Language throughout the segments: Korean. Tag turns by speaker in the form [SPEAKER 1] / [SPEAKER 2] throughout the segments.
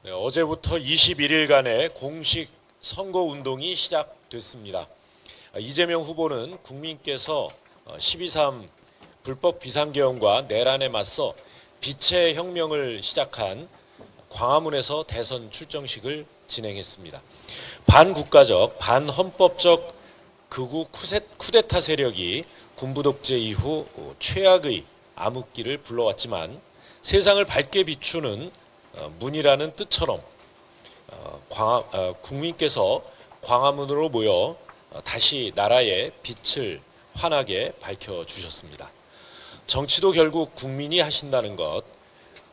[SPEAKER 1] 네, 어제부터 21일간의 공식 선거운동이 시작됐습니다. 이재명 후보는 국민께서 12.3 불법 비상계엄과 내란에 맞서 빛의 혁명을 시작한 광화문에서 대선 출정식을 진행했습니다. 반국가적, 반헌법적 극우 쿠데타 세력이 군부 독재 이후 최악의 암흑기를 불러왔지만 세상을 밝게 비추는 문이라는 뜻처럼 국민께서 광화문으로 모여 다시 나라의 빛을 환하게 밝혀주셨습니다. 정치도 결국 국민이 하신다는 것,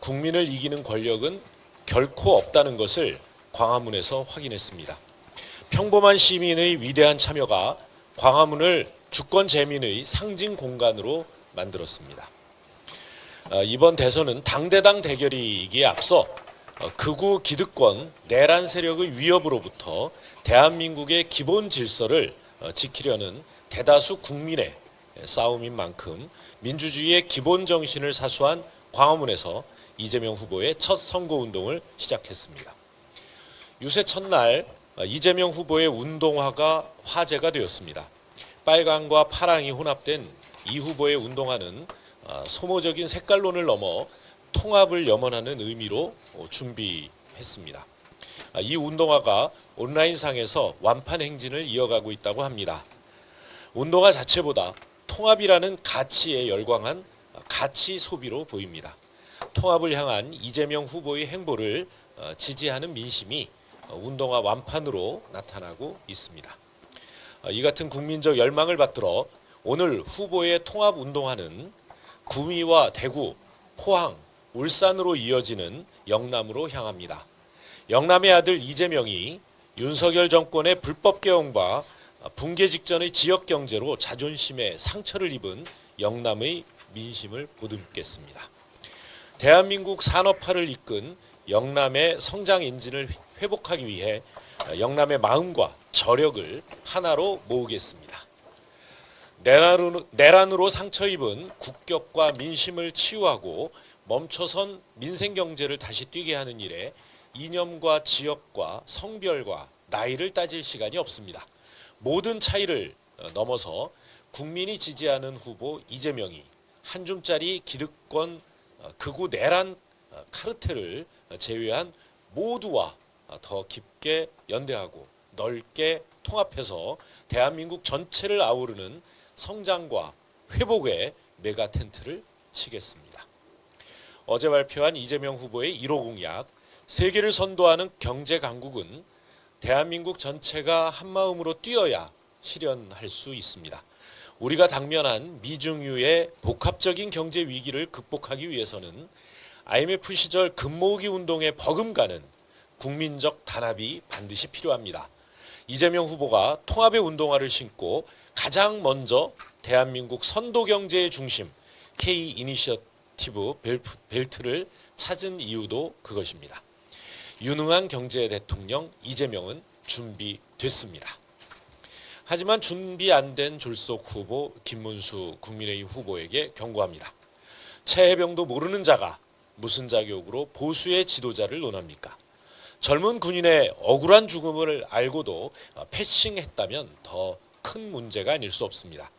[SPEAKER 1] 국민을 이기는 권력은 결코 없다는 것을 광화문에서 확인했습니다. 평범한 시민의 위대한 참여가 광화문을 주권 재민의 상징 공간으로 만들었습니다. 이번 대선은 당대당 대결이기에 앞서 극우 기득권 내란 세력의 위협으로부터 대한민국의 기본 질서를 지키려는 대다수 국민의 싸움인 만큼 민주주의의 기본 정신을 사수한 광화문에서 이재명 후보의 첫 선거운동을 시작했습니다. 유세 첫날 이재명 후보의 운동화가 화제가 되었습니다. 빨강과 파랑이 혼합된 이 후보의 운동화는 소모적인 색깔론을 넘어 통합을 염원하는 의미로 준비했습니다. 이 운동화가 온라인상에서 완판 행진을 이어가고 있다고 합니다. 운동화 자체보다 통합이라는 가치에 열광한 가치 소비로 보입니다. 통합을 향한 이재명 후보의 행보를 지지하는 민심이 운동화 완판으로 나타나고 있습니다. 이 같은 국민적 열망을 받들어 오늘 후보의 통합 운동화는 구미와 대구, 포항, 울산으로 이어지는 영남으로 향합니다. 영남의 아들 이재명이 윤석열 정권의 불법 개헌과 붕괴 직전의 지역 경제로 자존심에 상처를 입은 영남의 민심을 보듬겠습니다. 대한민국 산업화를 이끈 영남의 성장 엔진을 회복하기 위해 영남의 마음과 저력을 하나로 모으겠습니다. 내란으로 상처 입은 국격과 민심을 치유하고 멈춰선 민생경제를 다시 뛰게 하는 일에 이념과 지역과 성별과 나이를 따질 시간이 없습니다. 모든 차이를 넘어서 국민이 지지하는 후보 이재명이 한 줌짜리 기득권 극우 내란 카르텔을 제외한 모두와 더 깊게 연대하고 넓게 통합해서 대한민국 전체를 아우르는 성장과 회복의 메가 텐트를 치겠습니다. 어제 발표한 이재명 후보의 1호 공약, 세계를 선도하는 경제 강국은 대한민국 전체가 한마음으로 뛰어야 실현할 수 있습니다. 우리가 당면한 미중유의 복합적인 경제 위기를 극복하기 위해서는 IMF 시절 금모으기 운동에 버금가는 국민적 단합이 반드시 필요합니다. 이재명 후보가 통합의 운동화를 신고 가장 먼저 대한민국 선도 경제의 중심 K 이니셔티브 벨트를 찾은 이유도 그것입니다. 유능한 경제 대통령 이재명은 준비됐습니다. 하지만 준비 안 된 졸속 후보 김문수 국민의힘 후보에게 경고합니다. 최해병도 모르는 자가 무슨 자격으로 보수의 지도자를 논합니까? 젊은 군인의 억울한 죽음을 알고도 패싱했다면 더 큰 문제가 아닐 수 없습니다.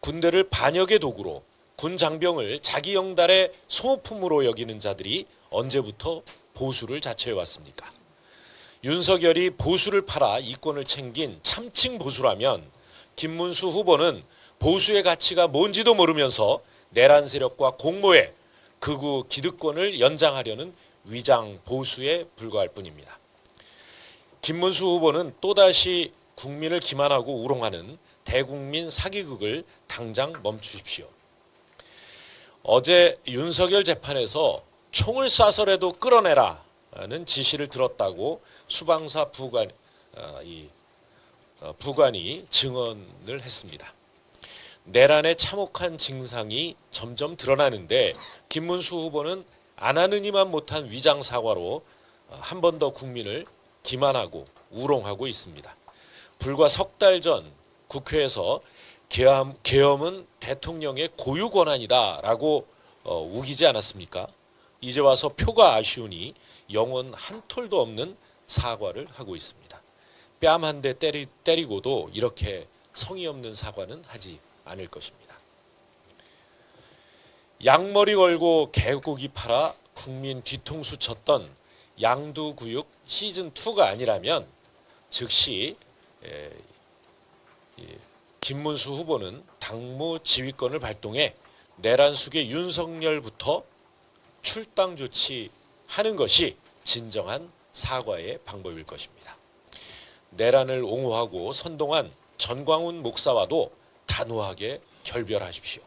[SPEAKER 1] 군대를 반역의 도구로 군 장병을 자기 영달의 소모품으로 여기는 자들이 언제부터 보수를 자처해왔습니까? 윤석열이 보수를 팔아 이권을 챙긴 참칭 보수라면 김문수 후보는 보수의 가치가 뭔지도 모르면서 내란 세력과 공모해 극우 기득권을 연장하려는 위장 보수에 불과할 뿐입니다. 김문수 후보는 또다시 국민을 기만하고 우롱하는 대국민 사기극을 당장 멈추십시오. 어제 윤석열 재판에서 총을 쏴서라도 끌어내라는 지시를 들었다고 수방사 부관이 증언을 했습니다. 내란의 참혹한 증상이 점점 드러나는데 김문수 후보는 안 하느니만 못한 위장 사과로 한 번 더 국민을 기만하고 우롱하고 있습니다. 불과 석 달 전 국회에서 계엄은 대통령의 고유 권한이다라고 우기지 않았습니까? 이제 와서 표가 아쉬우니 영혼 한 톨도 없는 사과를 하고 있습니다. 뺨 한 대 때리고도 이렇게 성의 없는 사과는 하지 않을 것입니다. 양머리 걸고 개고기 팔아 국민 뒤통수 쳤던 양두구육 시즌2가 아니라면 즉시 김문수 후보는 당무 지휘권을 발동해 내란 숙의 윤석열부터 출당 조치하는 것이 진정한 사과의 방법일 것입니다. 내란을 옹호하고 선동한 전광훈 목사와도 단호하게 결별하십시오.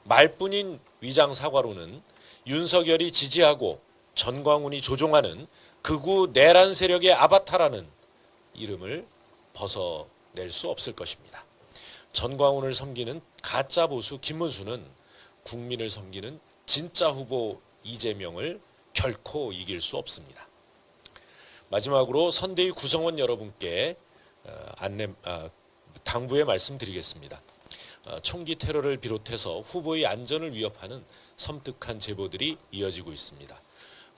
[SPEAKER 1] 말뿐인 위장 사과로는 윤석열이 지지하고 전광훈이 조종하는 극우 내란 세력의 아바타라는 이름을 벗어낼 수 없을 것입니다. 전광훈을 섬기는 가짜 보수 김문수는 국민을 섬기는 진짜 후보 이재명을 결코 이길 수 없습니다. 마지막으로 선대위 구성원 여러분께 당부의 말씀드리겠습니다. 총기 테러를 비롯해서 후보의 안전을 위협하는 섬뜩한 제보들이 이어지고 있습니다.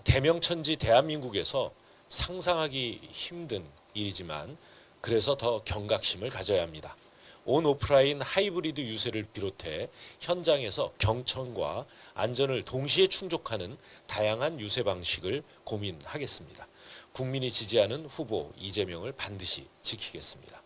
[SPEAKER 1] 대명천지 대한민국에서 상상하기 힘든 일이지만 그래서 더 경각심을 가져야 합니다. 온 오프라인 하이브리드 유세를 비롯해 현장에서 경청과 안전을 동시에 충족하는 다양한 유세 방식을 고민하겠습니다. 국민이 지지하는 후보 이재명을 반드시 지키겠습니다.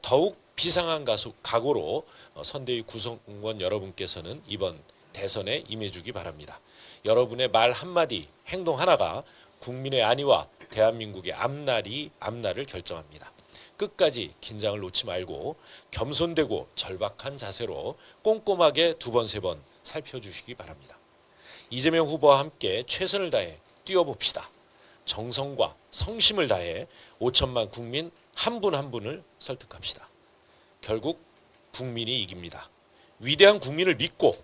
[SPEAKER 1] 더욱 비상한 각오로 선대위 구성원 여러분께서는 이번 대선에 임해주기 바랍니다. 여러분의 말 한마디, 행동 하나가 국민의 안위와 대한민국의 앞날을 결정합니다. 끝까지 긴장을 놓지 말고 겸손되고 절박한 자세로 꼼꼼하게 2번, 3번 살펴주시기 바랍니다. 이재명 후보와 함께 최선을 다해 뛰어봅시다. 정성과 성심을 다해 5천만 국민 한 분 한 분을 설득합시다. 결국 국민이 이깁니다. 위대한 국민을 믿고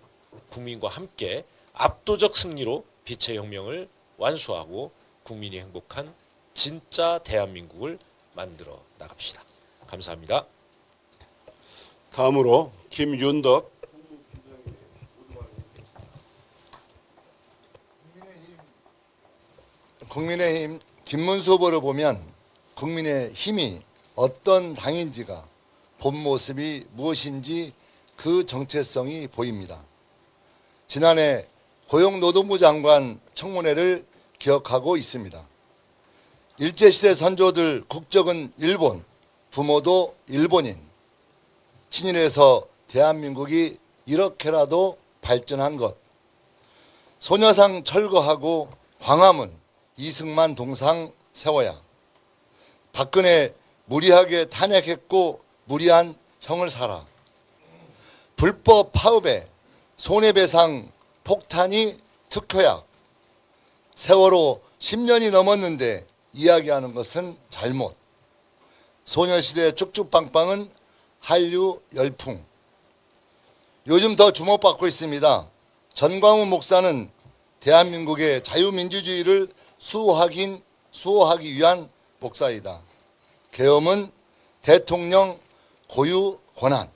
[SPEAKER 1] 국민과 함께 압도적 승리로 빛의 혁명을 완수하고 국민이 행복한 진짜 대한민국을 만들어 나갑시다. 감사합니다.
[SPEAKER 2] 다음으로 김윤덕
[SPEAKER 3] 국민의힘 김문수 후보를 보면 국민의힘이 어떤 당인지가 본 모습이 무엇인지 그 정체성이 보입니다. 지난해 고용노동부 장관 청문회를 기억하고 있습니다. 일제시대 선조들 국적은 일본, 부모도 일본인. 친일에서 대한민국이 이렇게라도 발전한 것. 소녀상 철거하고 광화문, 이승만 동상 세워야. 박근혜 무리하게 탄핵했고 무리한 형을 사라. 불법 파업에 손해배상 폭탄이 특효약. 세월호 10년이 넘었는데 이야기하는 것은 잘못. 소녀시대 쭉쭉빵빵은 한류 열풍. 요즘 더 주목받고 있습니다. 전광훈 목사는 대한민국의 자유민주주의를 수호하기 위한 목사이다. 계엄은 대통령 고유 권한.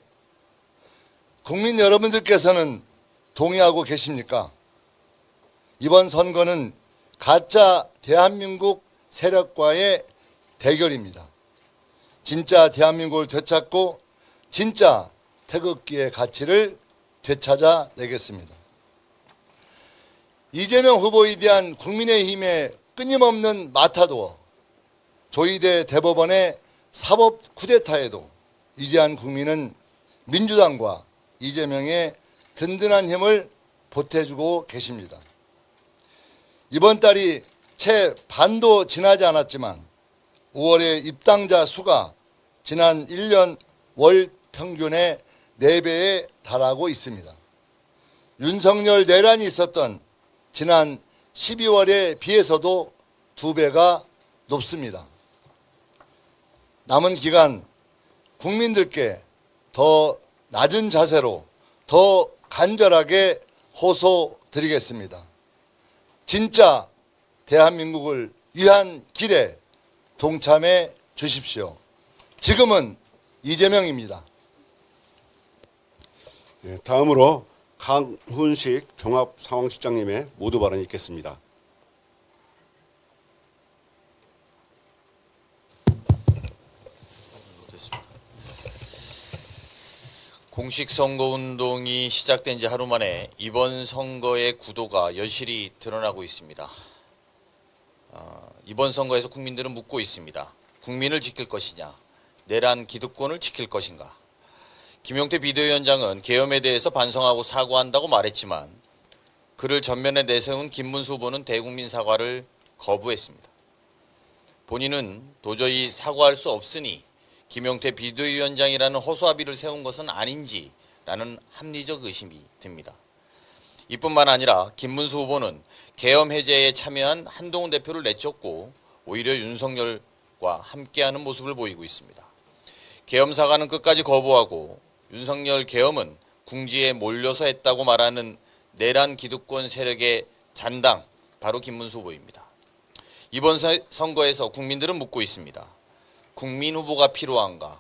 [SPEAKER 3] 국민 여러분들께서는 동의하고 계십니까? 이번 선거는 가짜 대한민국 세력과의 대결입니다. 진짜 대한민국을 되찾고 진짜 태극기의 가치를 되찾아내겠습니다. 이재명 후보에 대한 국민의힘의 끊임없는 마타도어, 조희대 대법원의 사법 쿠데타에도 위대한 국민은 민주당과 이재명의 든든한 힘을 보태주고 계십니다. 이번 달이 채 반도 지나지 않았지만 5월의 입당자 수가 지난 1년 월 평균의 4배에 달하고 있습니다. 윤석열 내란이 있었던 지난 12월에 비해서도 2배가 높습니다. 남은 기간 국민들께 더 낮은 자세로 더 간절하게 호소드리겠습니다. 진짜 대한민국을 위한 길에 동참해 주십시오. 지금은 이재명입니다.
[SPEAKER 2] 다음으로 강훈식 종합상황실장님의 모두 발언이 있겠습니다.
[SPEAKER 4] 공식 선거운동이 시작된 지 하루 만에 이번 선거의 구도가 여실히 드러나고 있습니다. 이번 선거에서 국민들은 묻고 있습니다. 국민을 지킬 것이냐, 내란 기득권을 지킬 것인가. 김용태 비대위원장은 계엄에 대해서 반성하고 사과한다고 말했지만 그를 전면에 내세운 김문수 후보는 대국민 사과를 거부했습니다. 본인은 도저히 사과할 수 없으니 김용태 비대위원장이라는 허수아비를 세운 것은 아닌지라는 합리적 의심이 듭니다. 이뿐만 아니라 김문수 후보는 계엄 해제에 참여한 한동훈 대표를 내쫓고 오히려 윤석열과 함께하는 모습을 보이고 있습니다. 계엄 사과는 끝까지 거부하고 윤석열 계엄은 궁지에 몰려서 했다고 말하는 내란 기득권 세력의 잔당, 바로 김문수 후보입니다. 이번 선거에서 국민들은 묻고 있습니다. 국민 후보가 필요한가?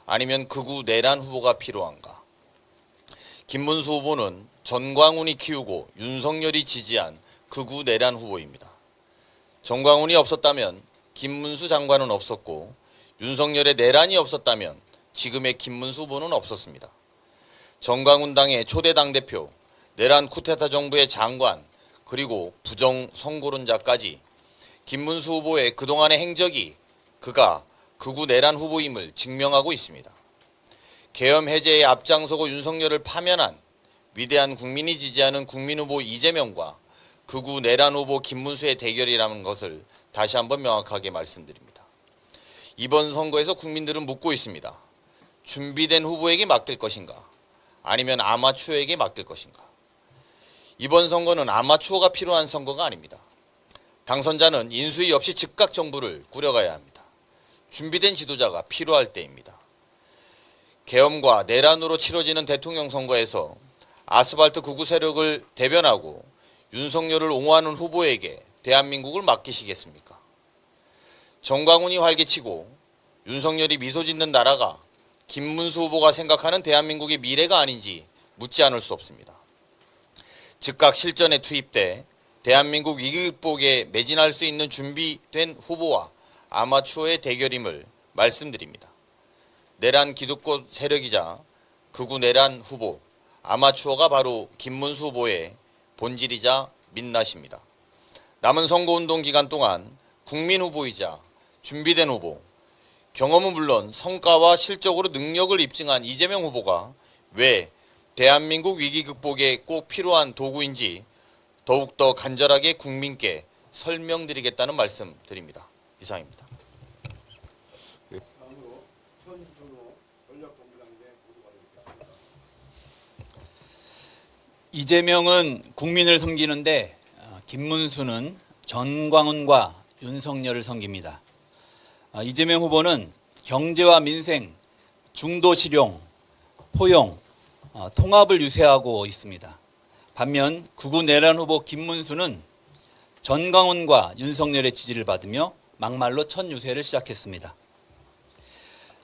[SPEAKER 4] 아니면 극우 내란 후보가 필요한가? 김문수 후보는 전광훈이 키우고 윤석열이 지지한 극우 내란 후보입니다. 전광훈이 없었다면 김문수 장관은 없었고 윤석열의 내란이 없었다면 지금의 김문수 후보는 없었습니다. 전광훈 당의 초대 당대표, 내란 쿠데타 정부의 장관, 그리고 부정 선거론자까지 김문수 후보의 그동안의 행적이 그가 극우 내란 후보임을 증명하고 있습니다. 계엄 해제에 앞장서고 윤석열을 파면한 위대한 국민이 지지하는 국민 후보 이재명과 극우 내란 후보 김문수의 대결이라는 것을 다시 한번 명확하게 말씀드립니다. 이번 선거에서 국민들은 묻고 있습니다. 준비된 후보에게 맡길 것인가? 아니면 아마추어에게 맡길 것인가? 이번 선거는 아마추어가 필요한 선거가 아닙니다. 당선자는 인수위 없이 즉각 정부를 꾸려가야 합니다. 준비된 지도자가 필요할 때입니다. 계엄과 내란으로 치러지는 대통령 선거에서 아스팔트 극우 세력을 대변하고 윤석열을 옹호하는 후보에게 대한민국을 맡기시겠습니까? 전광훈이 활개치고 윤석열이 미소 짓는 나라가 김문수 후보가 생각하는 대한민국의 미래가 아닌지 묻지 않을 수 없습니다. 즉각 실전에 투입돼 대한민국 위기 극복에 매진할 수 있는 준비된 후보와 아마추어의 대결임을 말씀드립니다. 내란 기득권 세력이자 극우 내란 후보, 아마추어가 바로 김문수 후보의 본질이자 민낯입니다. 남은 선거운동 기간 동안 국민 후보이자 준비된 후보, 경험은 물론 성과와 실적으로 능력을 입증한 이재명 후보가 왜 대한민국 위기 극복에 꼭 필요한 도구인지 더욱더 간절하게 국민께 설명드리겠다는 말씀 드립니다. 이상입니다.
[SPEAKER 5] 이재명은 국민을 섬기는데 김문수는 전광훈과 윤석열을 섬깁니다. 이재명 후보는 경제와 민생, 중도 실용, 포용, 통합을 유세하고 있습니다. 반면 극우 내란 후보 김문수는 전광훈과 윤석열의 지지를 받으며 막말로 첫 유세를 시작했습니다.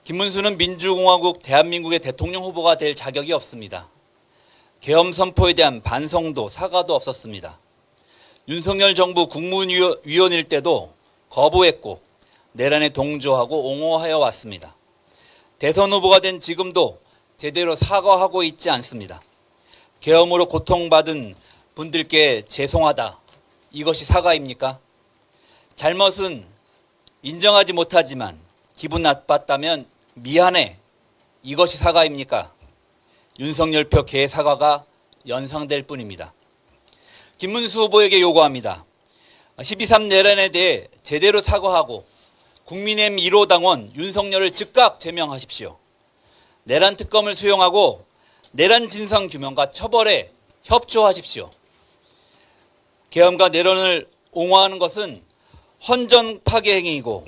[SPEAKER 5] 김문수는 민주공화국 대한민국의 대통령 후보가 될 자격이 없습니다. 계엄 선포에 대한 반성도 사과도 없었습니다. 윤석열 정부 국무위원일 때도 거부했고 내란에 동조하고 옹호하여 왔습니다. 대선 후보가 된 지금도 제대로 사과하고 있지 않습니다. 계엄으로 고통받은 분들께 죄송하다. 이것이 사과입니까? 잘못은 인정하지 못하지만 기분 나빴다면 미안해. 이것이 사과입니까? 윤석열표 개사과가 연상될 뿐입니다. 김문수 후보에게 요구합니다. 12.3 내란에 대해 제대로 사과하고 국민의힘 1호 당원 윤석열을 즉각 제명하십시오. 내란 특검을 수용하고 내란 진상 규명과 처벌에 협조하십시오. 계엄과 내란을 옹호하는 것은 헌정 파괴 행위이고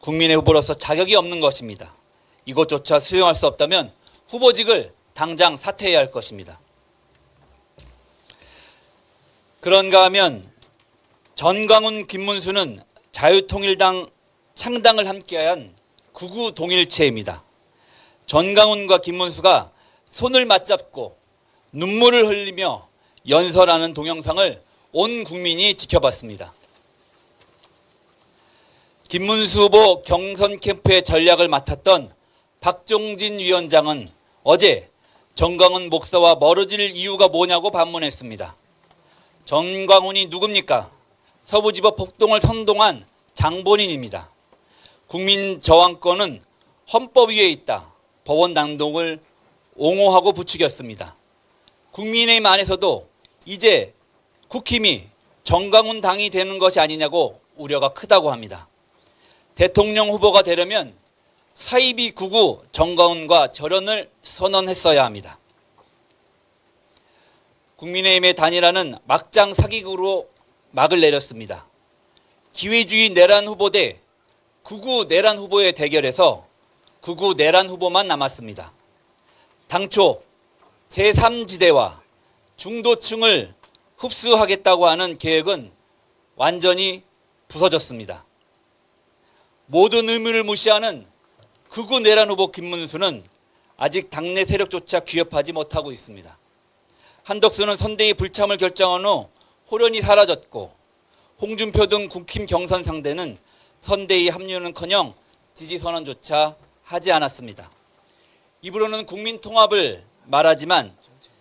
[SPEAKER 5] 국민의 후보로서 자격이 없는 것입니다. 이것조차 수용할 수 없다면 후보직을 당장 사퇴해야 할 것입니다. 그런가 하면 전광훈, 김문수는 자유통일당 창당을 함께한 극우 동일체입니다. 전광훈과 김문수가 손을 맞잡고 눈물을 흘리며 연설하는 동영상을 온 국민이 지켜봤습니다. 김문수 후보 경선 캠프의 전략을 맡았던 박종진 위원장은 어제 정광훈 목사와 멀어질 이유가 뭐냐고 반문했습니다. 정광훈이 누굽니까? 서부지법 폭동을 선동한 장본인입니다. 국민 저항권은 헌법 위에 있다. 법원 당독을 옹호하고 부추겼습니다. 국민의힘 안에서도 이제 국힘이 정광훈 당이 되는 것이 아니냐고 우려가 크다고 합니다. 대통령 후보가 되려면 사이비 구구 정광훈과 절연을 선언했어야 합니다. 국민의힘의 단일화는 막장 사기극으로 막을 내렸습니다. 기회주의 내란 후보 대 극우 내란 후보의 대결에서 극우 내란 후보만 남았습니다. 당초 제3지대와 중도층을 흡수하겠다고 하는 계획은 완전히 부서졌습니다. 모든 의무를 무시하는 극우 내란 후보 김문수는 아직 당내 세력조차 귀엽하지 못하고 있습니다. 한덕수는 선대위 불참을 결정한 후 호련히 사라졌고 홍준표 등 국힘 경선 상대는 선대위 합류는커녕 지지선언조차 하지 않았습니다. 입으로는 국민 통합을 말하지만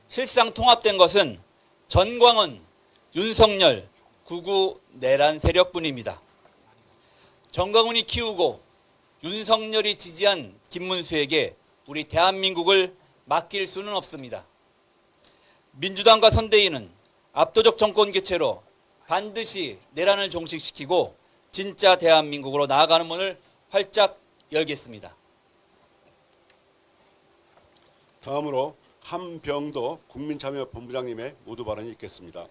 [SPEAKER 5] 실상 통합된 것은 전광훈, 윤석열, 극우 내란 세력뿐입니다. 정광훈이 키우고 윤석열이 지지한 김문수에게 우리 대한민국을 맡길 수는 없습니다. 민주당과 선대위는 압도적 정권 교체로 반드시 내란을 종식시키고 진짜 대한민국으로 나아가는 문을 활짝 열겠습니다.
[SPEAKER 2] 다음으로 함병도 국민참여본부장님의 모두 발언이 있겠습니다.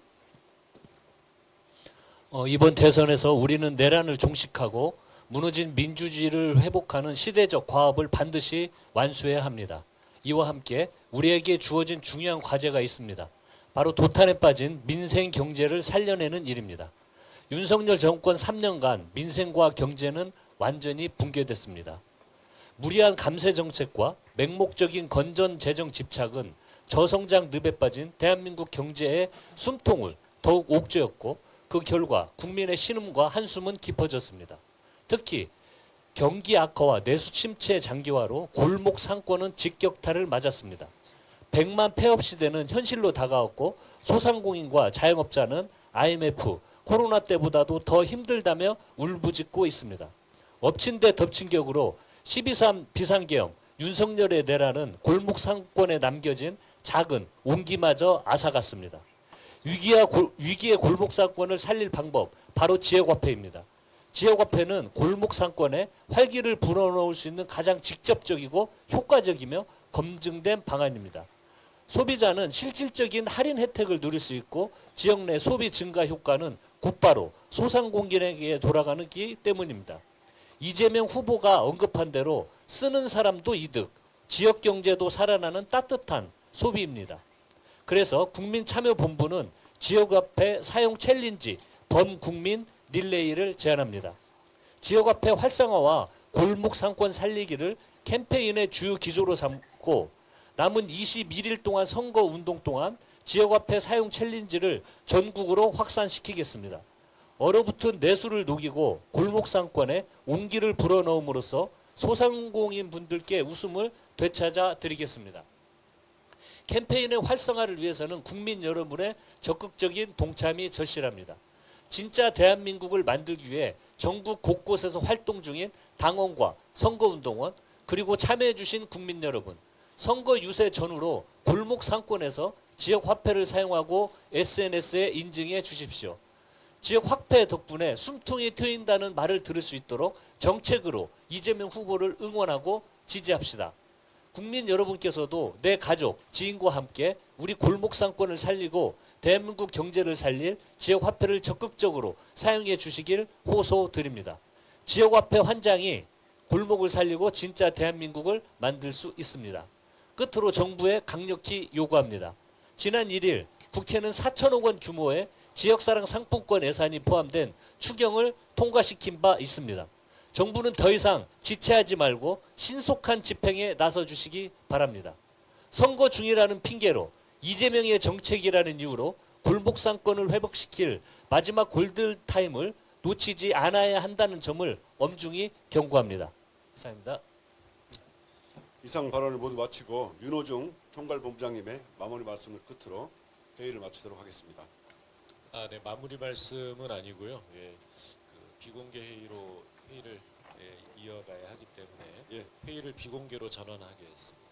[SPEAKER 6] 이번 대선에서 우리는 내란을 종식하고 무너진 민주주의를 회복하는 시대적 과업을 반드시 완수해야 합니다. 이와 함께 우리에게 주어진 중요한 과제가 있습니다. 바로 도탄에 빠진 민생 경제를 살려내는 일입니다. 윤석열 정권 3년간 민생과 경제는 완전히 붕괴됐습니다. 무리한 감세 정책과 맹목적인 건전 재정 집착은 저성장 늪에 빠진 대한민국 경제의 숨통을 더욱 옥죄었고 그 결과 국민의 신음과 한숨은 깊어졌습니다. 특히 경기 악화와 내수 침체 장기화로 골목 상권은 직격탄을 맞았습니다. 100만 폐업 시대는 현실로 다가왔고 소상공인과 자영업자는 IMF, 코로나 때보다도 더 힘들다며 울부짖고 있습니다. 엎친 데 덮친 격으로 12.3 비상계엄, 윤석열의 내란은 골목 상권에 남겨진 작은 온기마저 앗아갔습니다. 위기의 골목 상권을 살릴 방법, 바로 지역화폐입니다. 지역화폐는 골목 상권에 활기를 불어넣을 수 있는 가장 직접적이고 효과적이며 검증된 방안입니다. 소비자는 실질적인 할인 혜택을 누릴 수 있고 지역 내 소비 증가 효과는 곧바로 소상공인에게 돌아가기 때문입니다. 이재명 후보가 언급한 대로 쓰는 사람도 이득, 지역 경제도 살아나는 따뜻한 소비입니다. 그래서 국민참여본부는 지역화폐 사용 챌린지 범국민 릴레이를 제안합니다. 지역화폐 활성화와 골목 상권 살리기를 캠페인의 주요 기조로 삼고 남은 21일 동안 선거운동 동안 지역화폐 사용 챌린지를 전국으로 확산시키겠습니다. 얼어붙은 내수를 녹이고 골목 상권에 온기를 불어넣음으로써 소상공인 분들께 웃음을 되찾아 드리겠습니다. 캠페인의 활성화를 위해서는 국민 여러분의 적극적인 동참이 절실합니다. 진짜 대한민국을 만들기 위해 전국 곳곳에서 활동 중인 당원과 선거운동원 그리고 참여해 주신 국민 여러분, 선거 유세 전후로 골목 상권에서 지역 화폐를 사용하고 SNS에 인증해 주십시오. 지역 화폐 덕분에 숨통이 트인다는 말을 들을 수 있도록 정책으로 이재명 후보를 응원하고 지지합시다. 국민 여러분께서도 내 가족, 지인과 함께 우리 골목 상권을 살리고 대한민국 경제를 살릴 지역 화폐를 적극적으로 사용해 주시길 호소드립니다. 지역 화폐 환장이 골목을 살리고 진짜 대한민국을 만들 수 있습니다. 끝으로 정부에 강력히 요구합니다. 지난 1일 국회는 4천억 원 규모의 지역사랑 상품권 예산이 포함된 추경을 통과시킨 바 있습니다. 정부는 더 이상 지체하지 말고 신속한 집행에 나서 주시기 바랍니다. 선거 중이라는 핑계로 이재명의 정책이라는 이유로 골목 상권을 회복시킬 마지막 골든 타임을 놓치지 않아야 한다는 점을 엄중히 경고합니다. 이상입니다.
[SPEAKER 2] 이상 발언을 모두 마치고 윤호중 총괄본부장님의 마무리 말씀을 끝으로 회의를 마치도록 하겠습니다.
[SPEAKER 1] 네, 마무리 말씀은 아니고요. 그 비공개 회의로 회의를 이어가야 하기 때문에
[SPEAKER 2] 예.
[SPEAKER 1] 회의를 비공개로 전환하겠습니다.